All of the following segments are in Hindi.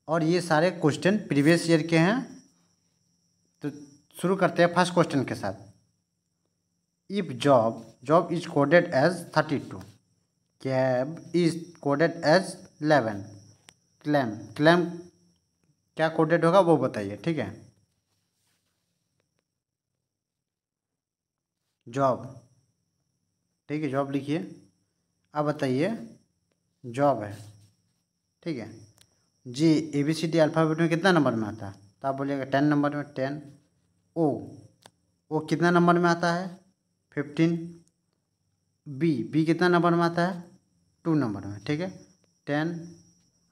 और ये सारे क्वेश्चन प्रीवियस ईयर के हैं। तो शुरू करते हैं फर्स्ट क्वेश्चन के साथ। If job is coded as 32, cab is coded as 11, clam क्या कोडेड होगा वो बताइए। ठीक है, जॉब, ठीक है, जॉब लिखिए। अब बताइए, जॉब है, ठीक है। जी ABCD अल्फ़ाबेट में कितना नंबर में आता है? तो आप बोलिएगा 10 नंबर में, 10। ओ कितना नंबर में आता है? 15। बी कितना नंबर में आता है? 2 नंबर में, ठीक है, 10।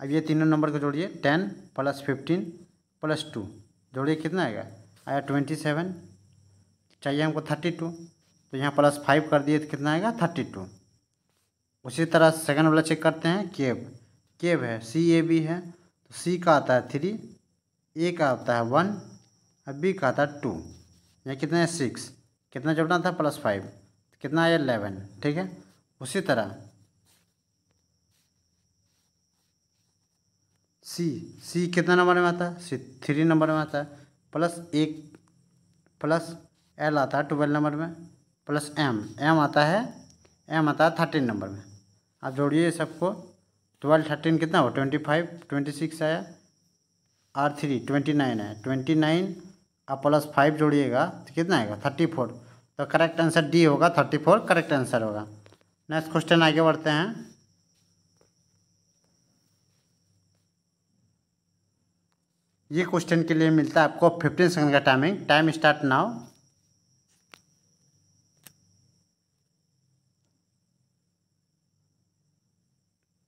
अब ये तीनों नंबर को जोड़िए, 10 + 15 + 2 जोड़िए, कितना आएगा? आया 27। चाहिए हमको 32, तो यहाँ +5 कर दिए तो कितना आएगा? 32। उसी तरह सेकंड वाला चेक करते हैं। केब है, CAB है, तो C का आता है 3, A का आता है 1 और B का आता है 2। यहाँ कितना है? 6। कितना जोड़ना था? +5, कितना आया? 11, ठीक है। उसी तरह सी कितना नंबर में आता है? C 3 नंबर में आता है, प्लस L आता है 12 नंबर में, प्लस M आता है 13 नंबर में। आप जोड़िए सबको, 12 13 कितना हो? 25, 26 आया, और 3 29 है, 29 आप +5 जोड़िएगा तो कितना आएगा? 34। तो करेक्ट आंसर डी होगा, 34 करेक्ट आंसर होगा। नेक्स्ट क्वेश्चन आगे बढ़ते हैं। ये क्वेश्चन के लिए मिलता है आपको 15 सेकंड का टाइम स्टार्ट नाउ।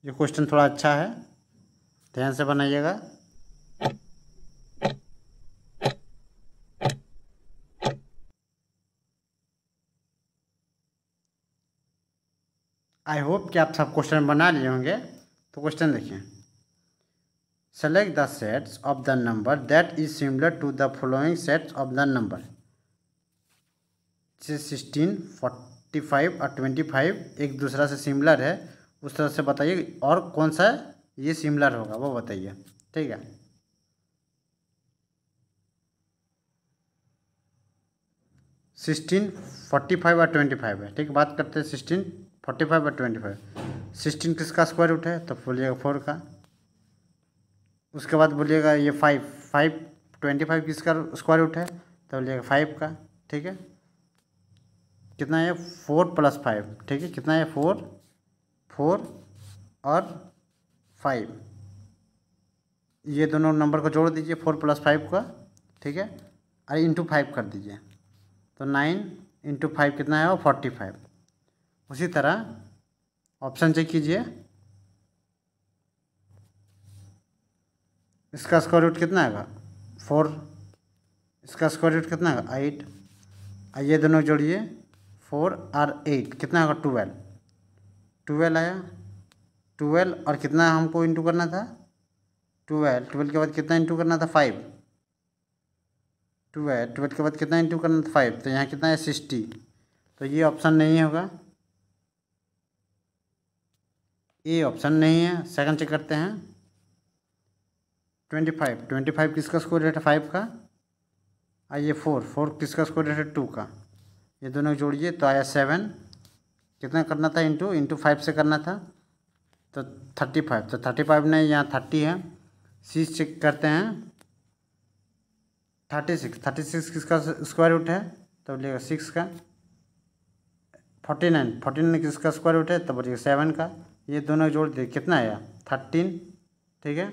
ये क्वेश्चन थोड़ा अच्छा है, ध्यान से बनाइएगा। आई होप कि आप सब क्वेश्चन बना लिए होंगे। तो क्वेश्चन देखिए, select the sets of the number that is similar to the following sets of the number. जैसे 16, 45 और 25 एक दूसरा से सिमिलर है, उस तरह से बताइए और कौन सा ये सिमिलर होगा वो बताइए, ठीक है। सिक्सटीन 45 और 25 है, ठीक है। बात करते हैं 16, 45 और 25। 16 किसका स्क्वायर रूट है? तो बोलिएगा 4 का। उसके बाद बोलिएगा ये 5 25 किसका स्क्वायर रूट है? तो बोलिएगा 5 का, ठीक है। कितना है? 4 + 5, ठीक है। कितना है? 4 और 5, ये दोनों नंबर को जोड़ दीजिए, 4 + 5 का, ठीक है, और इंटू 5 कर दीजिए। तो 9 × 5 कितना है? वो 45। उसी तरह ऑप्शन चेक कीजिए, इसका स्क्वायर रूट कितना आएगा? 4। इसका स्क्वायर रूट कितना आएगा? 8। और ये दोनों जोड़िए, 4 और 8 कितना होगा? 12 आया। 12 और कितना हमको इंटू करना था? 12 के बाद कितना इंटू करना था? 5। 12 के बाद कितना इंटू करना था? 5। तो यहाँ कितना है? 60। तो ये ऑप्शन नहीं होगा, ये ऑप्शन नहीं है। सेकंड चेक करते हैं, 25 किसका स्क्वायर रूट है? 5 का। और ये 4 किसका स्क्वायर रूट है? 2 का। ये दोनों जोड़िए तो आया 7। कितना करना था? इंटू 5 से करना था, तो 35। तो 35 नहीं, यहाँ 30 है। सी चेक करते हैं, 36 किसका स्क्वायर रूट है? तो बोलिएगा 6 का। 49 किसका स्क्वायर रूट है? तो बोलिएगा 7 का। ये दोनों जोड़ दिए, कितना आया? 13, ठीक है।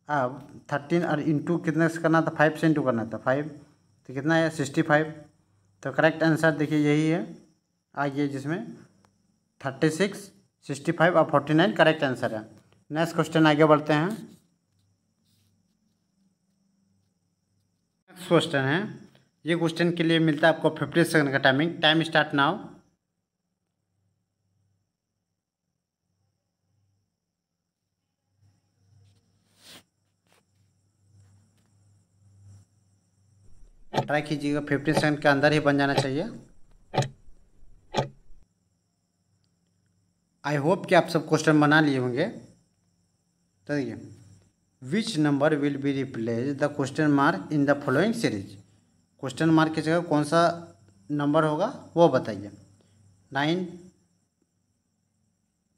अब 13 और इंटू कितने से करना था? 5 से इंटू करना था, 5। तो कितना आया? 65। तो करेक्ट आंसर देखिए यही है आगे, जिसमें 36, 65 और 49 करेक्ट आंसर है। नेक्स्ट क्वेश्चन आगे बढ़ते हैं। नेक्स्ट क्वेश्चन है, ये क्वेश्चन के लिए मिलता है आपको 15 सेकंड का टाइम स्टार्ट नाउ। ट्राई कीजिएगा, 15 सेकंड के अंदर ही बन जाना चाहिए। आई होप कि आप सब क्वेश्चन बना लिए होंगे। तो देखिए, which number will be replace the question mark in the following series. Question mark की जगह कौन सा नंबर होगा वो बताइए। 9,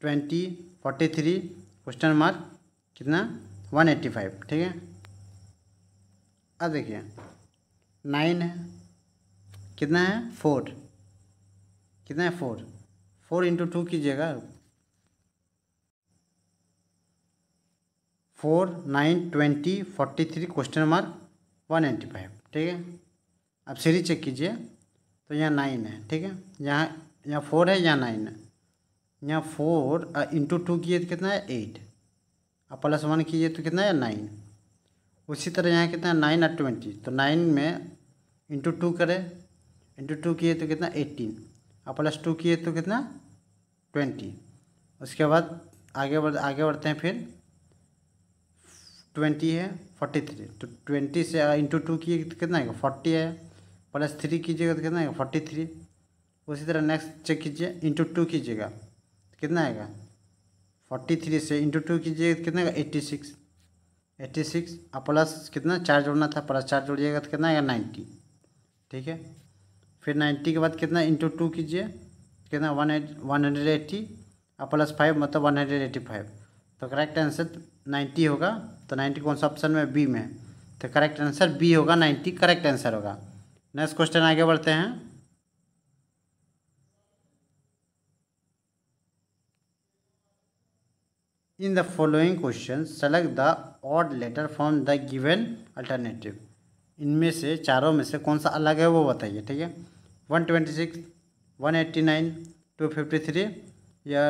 20, 43, क्वेश्चन मार्क कितना 185। ठीक है, अब देखिए 9 है, कितना है 4, कितना है 4, 4 इंटू 2 कीजिएगा, 4, 9, 20, 43, क्वेश्चन मार्क 185। ठीक है, अब सीरीज चेक कीजिए तो यहाँ 9 है। ठीक है, यहाँ 4 है, यहाँ 9 है। यहाँ 4 इंटू 2 किए तो कितना है 8, अब +1 कीजिए तो कितना है 9। उसी तरह यहाँ कितना है 9 और 20, तो 9 में इंटू 2 करें, इंटू 2 किए तो कितना 18, अब +2 किए तो कितना 20। उसके बाद आगे बढ़ते हैं। फिर 20 है 43, तो 20 से इंटू 2 किए तो कितना आएगा 40 है, +3 कीजिएगा तो कितना आएगा 43। उसी तरह नेक्स्ट चेक कीजिए, इंटू 2 कीजिएगा तो कितना आएगा 43 से इंटू 2 कीजिएगा तो कितना आएगा 86, 86 और प्लस कितना 4 जोड़ना था, +4 जोड़िएगा तो कितना आएगा 90। ठीक है, फिर 90 के बाद कितना इंटू 2 कीजिए कितना 180 और +5 मतलब 185। तो करेक्ट आंसर 90 होगा। तो 90 कौन सा ऑप्शन में, बी में है, तो करेक्ट आंसर बी होगा, 90 करेक्ट आंसर होगा। नेक्स्ट क्वेश्चन आगे बढ़ते हैं। In the following question select the odd letter from the given alternative. इनमें से चारों में से कौन सा अलग है वो बताइए। ठीक है, 126, 189, 253 या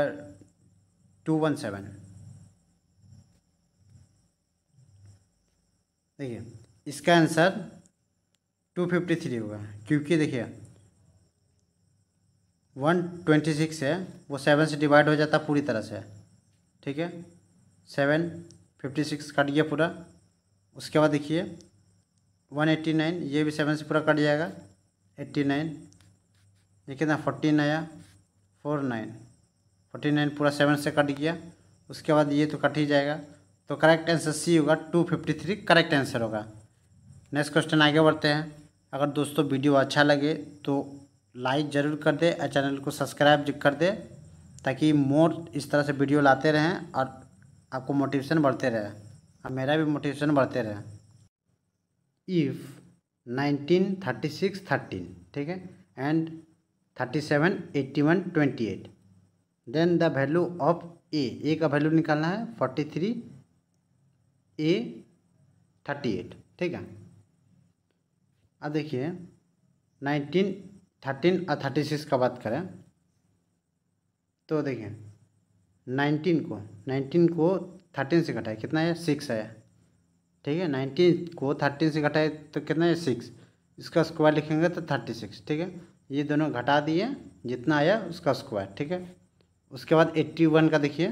217। देखिए इसका आंसर 253 होगा, क्योंकि देखिए 126 है वो 7 से डिवाइड हो जाता पूरी तरह से। ठीक है, 7, 56 कट गया पूरा। उसके बाद देखिए 189, ये भी 7 से पूरा कट जाएगा, 89, ये कितना 14 आया, 49, 49 पूरा 7 से कट गया। उसके बाद ये तो कट ही जाएगा, तो करेक्ट आंसर सी होगा, 253 करेक्ट आंसर होगा। नेक्स्ट क्वेश्चन आगे बढ़ते हैं। अगर दोस्तों वीडियो अच्छा लगे तो लाइक ज़रूर कर दे और चैनल को सब्सक्राइब कर दे, ताकि मोर इस तरह से वीडियो लाते रहें और आपको मोटिवेशन बढ़ते रहे और मेरा भी मोटिवेशन बढ़ते रहे। इफ़ 19, 36, 13, ठीक है, and 37, 81, 28, then the value of A का वैल्यू निकालना है 43, ए 38। ठीक है, अब देखिए 19, 13 और 36 का बात करें तो देखिए 19 को 13 से घटाए कितना है 6 है। ठीक है, 19 को 13 से घटाए तो कितना है 6, इसका स्क्वायर लिखेंगे तो 36। ठीक है, ये दोनों घटा दिए, जितना आया उसका स्क्वायर। ठीक है, उसके बाद 81 का देखिए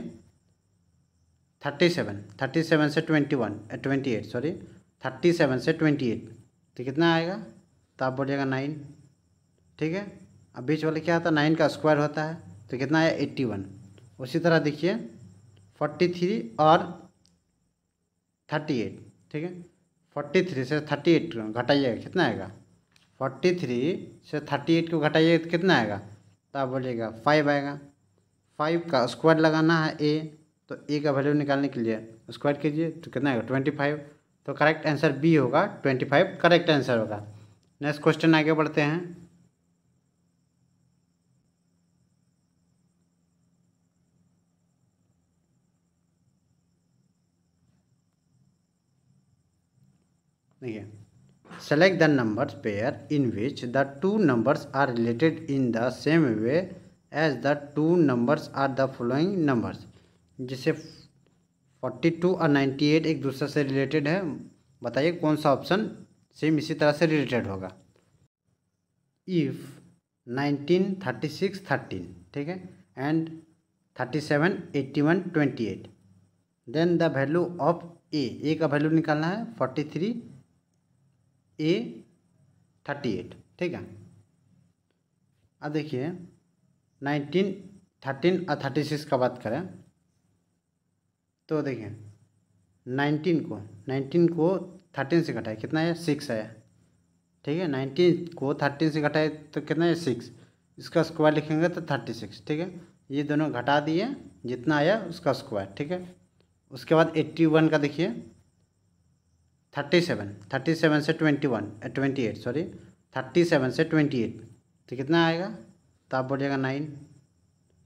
37 से 28 सॉरी 37 से 28 तो कितना आएगा, तो आप बोलिएगा 9। ठीक है, अब बीच वाले क्या होता है 9 का स्क्वायर होता है, तो कितना आया 81। उसी तरह देखिए 43 और 38। ठीक है, 43 से 38 घटाइएगा कितना आएगा, 43 से 38 को घटाइएगा तो कितना आएगा, तो आप बोलिएगा 5 आएगा। 5 का स्क्वायर लगाना है ए, तो ए का वैल्यू निकालने के लिए स्क्वायर कीजिए तो कितना आएगा 25। तो करेक्ट आंसर बी होगा, 25 करेक्ट आंसर होगा। नेक्स्ट क्वेश्चन आगे बढ़ते हैं। देखिए select the numbers pair in which the two numbers are related in the same way as the two numbers are the following numbers. जैसे 42 और 98 एक दूसरे से रिलेटेड है, बताइए कौन सा ऑप्शन सेम इसी तरह से रिलेटेड होगा। इफ़ 19, 36, 13, ठीक है, and 37, 81, 28, then the value of A का वैल्यू निकालना है 43, ए 38। ठीक है, अब देखिए 19, 13 और 36 का बात करें तो देखिए 19 को 13 से घटाए कितना है 6 आया। ठीक है, 19 को 13 से घटाए तो कितना है 6, इसका स्क्वायर लिखेंगे तो 36। ठीक है, ये दोनों घटा दिए, जितना आया उसका स्क्वायर। ठीक है, उसके बाद 81 का देखिए 37 से 28 सॉरी 37 से 28 तो कितना आएगा, तो आप बोलिएगा 9।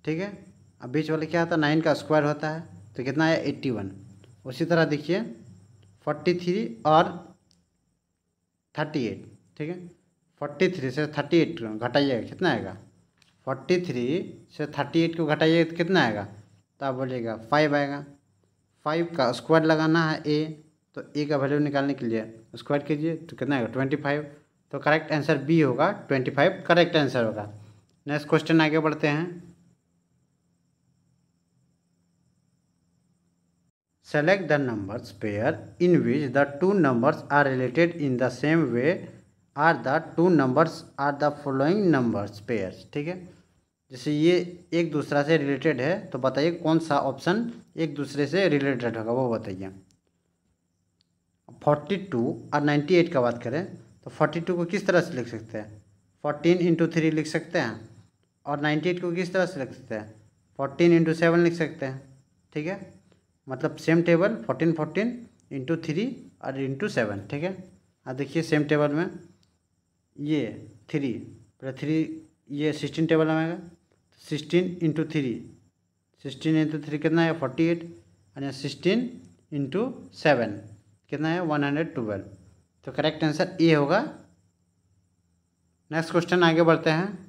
ठीक है, अब बीच वाले क्या होता है 9 का स्क्वायर होता है तो कितना आया 81। उसी तरह देखिए 43 और 38। ठीक है, 43 से 38 घटाइएगा कितना आएगा, 43 से 38 को घटाइएगा तो कितना आएगा, तो आप बोलिएगा 5 आएगा। 5 का स्क्वायर लगाना है ए, तो ए का वैल्यू निकालने के लिए स्क्वायर कीजिए तो कितना आएगा 25। तो करेक्ट आंसर बी होगा, 25 करेक्ट आंसर होगा। नेक्स्ट क्वेश्चन आगे बढ़ते हैं। Select the numbers pair in which the two numbers are related in the same way are the two numbers are the following numbers pairs. ठीक है, जैसे ये एक दूसरा से रिलेटेड है तो बताइए कौन सा ऑप्शन एक दूसरे से रिलेटेड होगा, वो बताइए। 42 और 98 का बात करें तो 42 को किस तरह से लिख सकते हैं, 14 इंटू 3 लिख सकते हैं, और 98 को किस तरह से लिख सकते हैं, 14 इंटू 7 लिख सकते हैं। ठीक है, मतलब सेम टेबल 14 इंटू 3 और इंटू 7। ठीक है, अब देखिए सेम टेबल में ये 3 प्लस 3 ये 16 टेबल में आएगा, 16 इंटू 3 कितना है 48, और यहाँ 16 इंटू 7 कितना है 112। तो करेक्ट आंसर ए होगा। नेक्स्ट क्वेश्चन आगे बढ़ते हैं।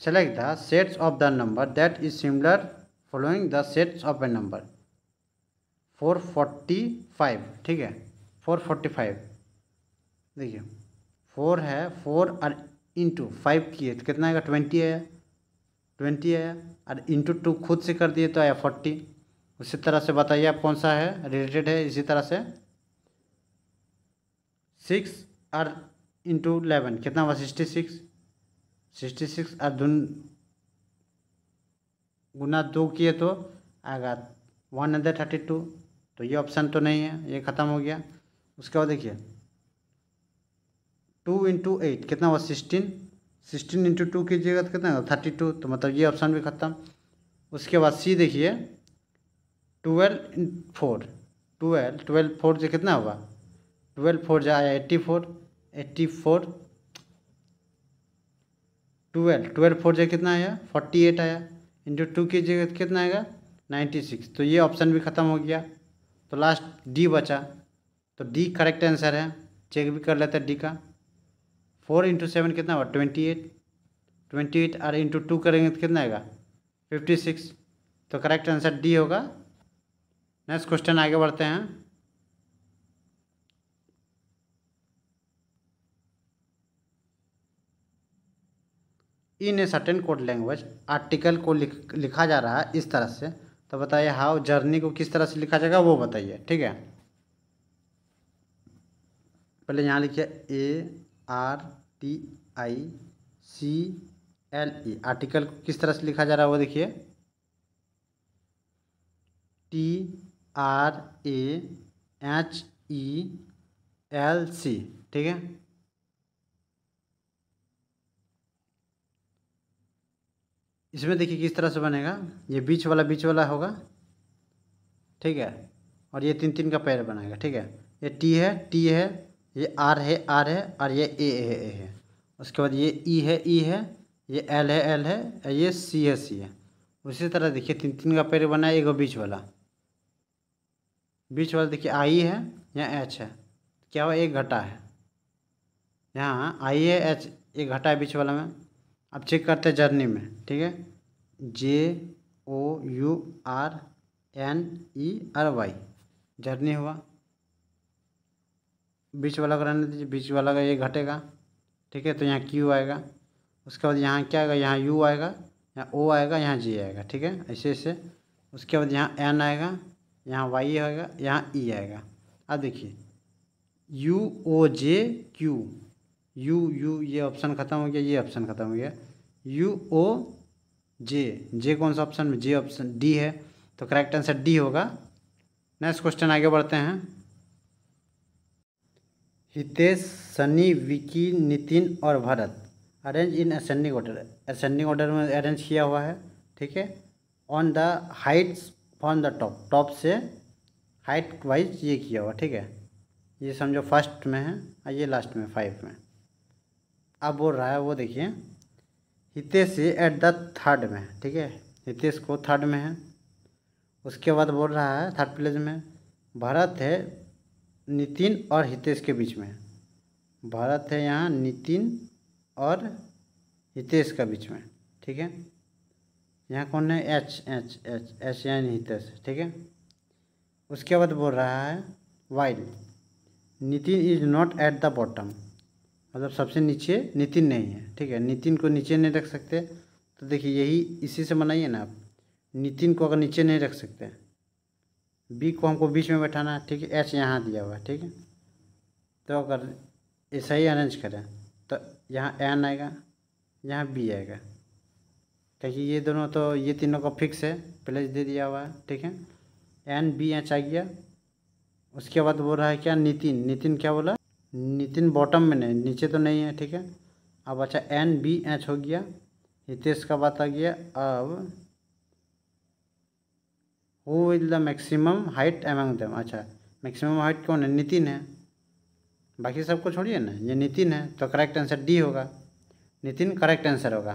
Select the sets of the number that is similar following the sets of A number. 445। ठीक है, 445 देखिए 4 है, 4 और इंटू 5 किए तो कितना आएगा 20 आया, 20 आया, और इंटू 2 खुद से कर दिए तो आया 40। उसी तरह से बताइए आप कौन सा है रिलेटेड है। इसी तरह से 6 और इंटू 11 कितना हुआ 66 और गुना 2 किए तो आएगा 132। तो ये ऑप्शन तो नहीं है, ये ख़त्म हो गया। उसके बाद देखिए 2 इंटू 8 कितना हुआ 16 इंटू 2 कीजिएगा तो कितना होगा 32। तो मतलब ये ऑप्शन भी ख़त्म। उसके बाद सी देखिए 12 4 से कितना होगा 12 4 जो आया 84 12 4 जो कितना आया 48 आया, इंटू 2 कीजिएगा तो कितना आएगा 96। तो ये ऑप्शन भी ख़त्म हो गया। तो लास्ट डी बचा, तो डी करेक्ट आंसर है। चेक भी कर लेते हैं डी का। 4 इंटू 7 कितना हुआ 28 और इंटू 2 करेंगे तो कितना आएगा 56। तो करेक्ट आंसर डी होगा। नेक्स्ट क्वेश्चन आगे बढ़ते हैं। In a certain code language article को लिखा जा रहा है इस तरह से, तो बताइए हाउ जर्नी को किस तरह से लिखा जाएगा वो बताइए। ठीक है, पहले यहाँ लिखिए ARTICLE आर्टिकल को किस तरह से लिखा जा रहा है वो देखिए TRAHELC। ठीक है, इसमें देखिए किस तरह से बनेगा, ये बीच वाला होगा। ठीक है, और ये 3 का पैर बनाएगा। ठीक है, ये टी है, ये आर है, और ये ए है। उसके बाद ये ई है, ये एल है, और ये सी है। उसी तरह देखिए 3 का पैर बना है। एक बीच वाला देखिए आई है, यहाँ एच है, क्या हुआ एक घटा है, यहाँ आई है एच एक घटा है बीच वाला में। अब चेक करते हैं जर्नी में। ठीक है, JOURNERY जर्नी हुआ, बीच वाला का रहने दीजिए, बीच वाला का ये घटेगा। ठीक है, तो यहाँ Q आएगा। उसके बाद यहाँ क्या आएगा, यहाँ U आएगा, यहाँ O आएगा, यहाँ G आएगा। ठीक है, ऐसे। उसके बाद यहाँ N आएगा, यहाँ Y आएगा, यहाँ E आएगा। अब देखिए UOJQ, U ये ऑप्शन ख़त्म हो गया, ये ऑप्शन ख़त्म हो गया। जे कौन सा ऑप्शन में, जे ऑप्शन डी है, तो करेक्ट आंसर डी होगा। नेक्स्ट क्वेश्चन आगे बढ़ते हैं। हितेश, सनी, विकी, नितिन और Bharat arrange in ascending order, ascending order में अरेंज किया हुआ है, ठीक है। On the Heights from the top, top से हाइट वाइज ये किया हुआ, ठीक है। ये समझो फर्स्ट में है और ये लास्ट में 5 में। अब बोल रहा है वो देखिए, हितेश एट द थर्ड में, ठीक है, हितेश को थर्ड में है। उसके बाद बोल रहा है थर्ड प्लेस में भरत है नितिन और हितेश के बीच में, भरत है यहाँ नितिन और हितेश का बीच में, ठीक है। यहाँ कौन है, एच एच एच एच यानी हितेश, ठीक है। उसके बाद बोल रहा है while Nitin is not at the bottom, मतलब सबसे नीचे नितिन नहीं है, ठीक है। नितिन को नीचे नहीं रख सकते, तो देखिए यही इसी से बनाइए ना आप, नितिन को अगर नीचे नहीं रख सकते, बी को हमको बीच में बैठाना है, ठीक है। एच यहाँ दिया हुआ है, ठीक है। तो अगर ऐसा ही अरेंज करें तो यहाँ एन आएगा, यहाँ बी आएगा, क्योंकि ये दोनों तो ये तीनों का फिक्स है, प्लेस दे दिया हुआ है, ठीक है। एन बी एच आ गया। उसके बाद बोल रहा है क्या, नितिन, नितिन क्या बोला, नितिन बॉटम में नहीं, नीचे तो नहीं है, ठीक है। अब अच्छा एन बी एच हो गया, हितेश का बात आ गया। अब who is the maximum height among them, अच्छा मैक्सिमम हाइट कौन है, नितिन है, बाकी सबको छोड़िए ना, ये नितिन है, तो करेक्ट आंसर डी होगा, नितिन करेक्ट आंसर होगा।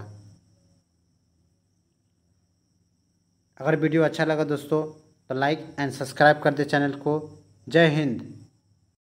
अगर वीडियो अच्छा लगा दोस्तों तो लाइक एंड सब्सक्राइब कर दे चैनल को। जय हिंद।